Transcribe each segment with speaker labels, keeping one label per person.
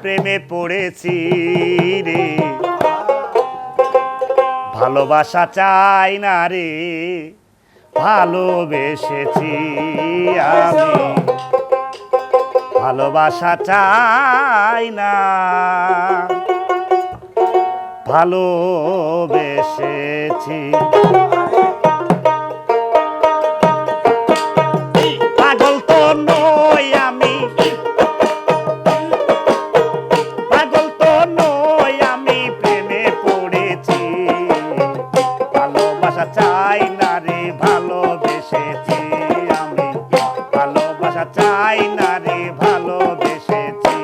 Speaker 1: প্রেমে পড়েছি রে, ভালোবাসা চাই না রে, ভালোবেসেছি আমি, ভালোবাসা চাই না, ভালোবেসেছি। পাগল তো নই আমি, পাগল তো নই আমি, প্রেমে পড়েছি, ভালোবাসা চাই না রে, ভালোবেসেছি আমি, ভালোবাসা চাই না রে, ভালোবেসেছি।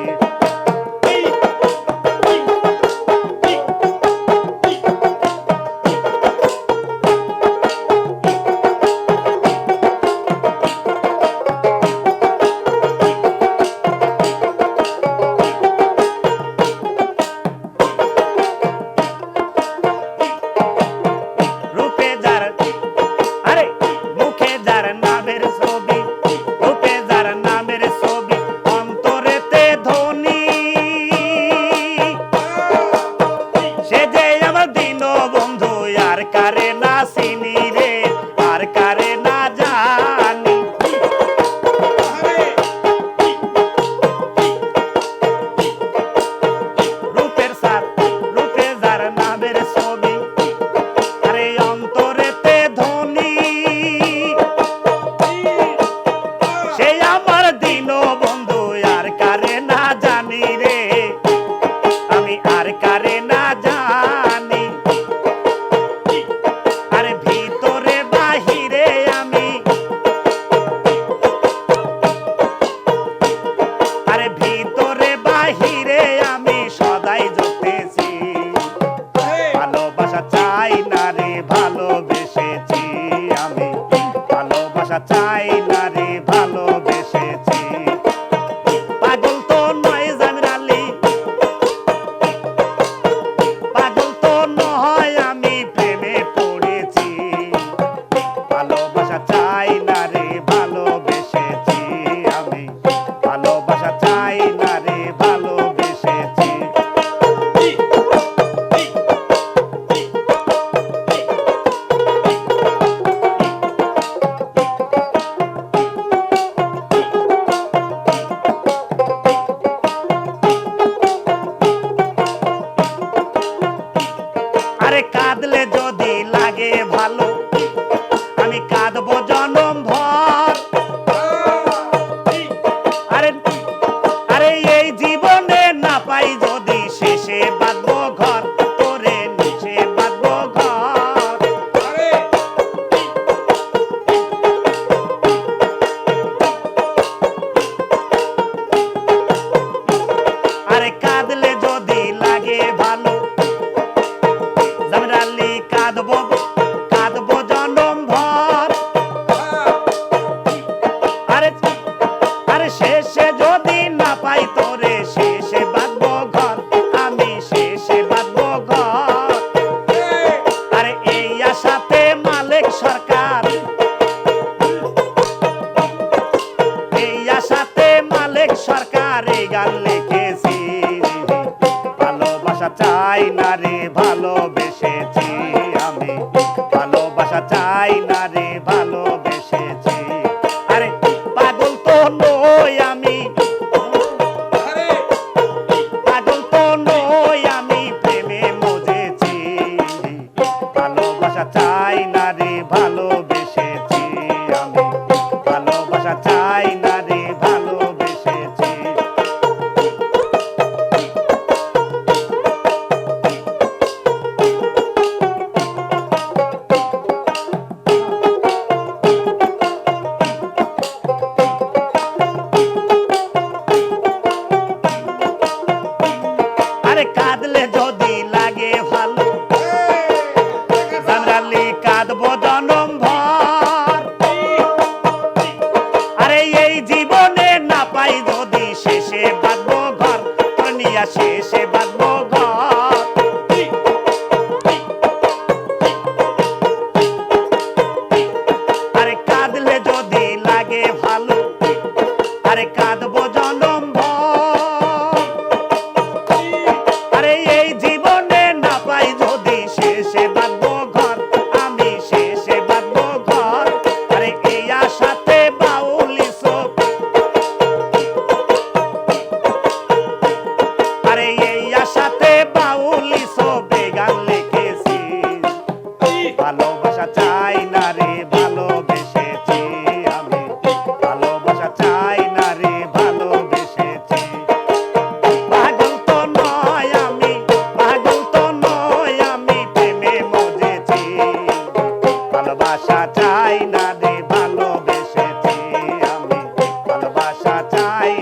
Speaker 1: কারে না চিনি রে, আর কারে না জানি, রূপের সার রূপে যার নামের ছবি, আরে অন্তরেতে ধনী, সে আমার দিন বন্ধু, আর কারে না জানি রে, আমি আর কারে না জানি। ভিতরে বাহিরে আমি, আরে ভিতরে বাহিরে আমি সদাই জ্বলতেছি, ভালোবাসা চাই না রে, ভালোবেসেছি আমি, ভালোবাসা চাই না রে, ভালোবেসেছি। পাগল তো নয় জামির আলী, পাগল তো নয় আমি, প্রেমে পড়েছি, ভালোবাসা চাই না রে, ভালোবেসেছি আমি, ভালোবাসা চাই না রে, ভালোবেসেছি। আরে কাঁদলে যদি লাগে ভালো, আমি কাঁদবো জনম ভর, আরে আরে এই জীবনে না পাই যদি, শেষে বাঁধবো ঘর, তোরে নিচে বাঁধবো ঘর। আরে কাঁদলে যদি লাগে ভালো, জামির আলী কাঁদবো, কাঁদবো জনম ভর, আরে আরে শেষে যদি না পাই তোরে, শেষে বাঁধবো ঘর, আমি শেষে বাঁধবো ঘর। আরে এই আশাতে মালিক সরকার, এই আশাতে মালিক সরকার, এই গান লিখেছি, ভালোবাসা চাই না রে, ভালোবেসেছি আমি, ভালোবাসা চাই না রে, ভালোবেসেছি। আরে পাগল তো নই আমি, পাগল তো নই আমি, প্রেমে মজেছি, ভালোবাসা চাই না রে, ভালোবেসেছি আমি, ভালোবাসা চাই না রে, ভালোবেসেছি। আরে কাঁদলে যদি লাগে ভালো, জামির আলী কাঁদবো জনম ভর, আরে এই জীবনে না পাই যদি, শেষে বাঁধবো ঘর, তোর নিয়া শেষে বাঁধবো ঘর। আরে কাঁদলে যদি লাগে ভালো, আরে কাঁদবো জনম ভর,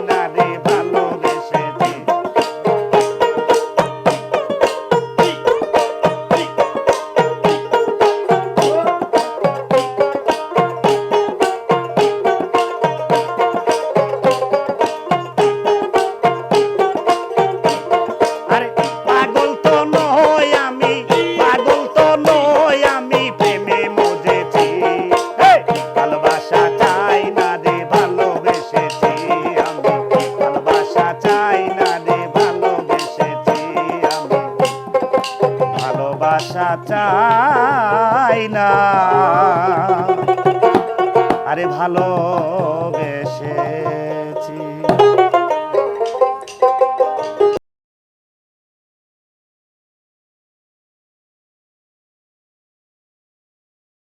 Speaker 1: না রে ভালোবেসেছি। আরে পাগল তো নই আমি, পাগল তো নই আমি, প্রেমে মজেছি। এই, ভালোবাসা চাই না রে ভালোবেসেছি আমি, ভালোবাসা চাই না রে ভালোবেসেছি আমি, ভালোবাসা চাই না, আরে ভালোবেসেছি।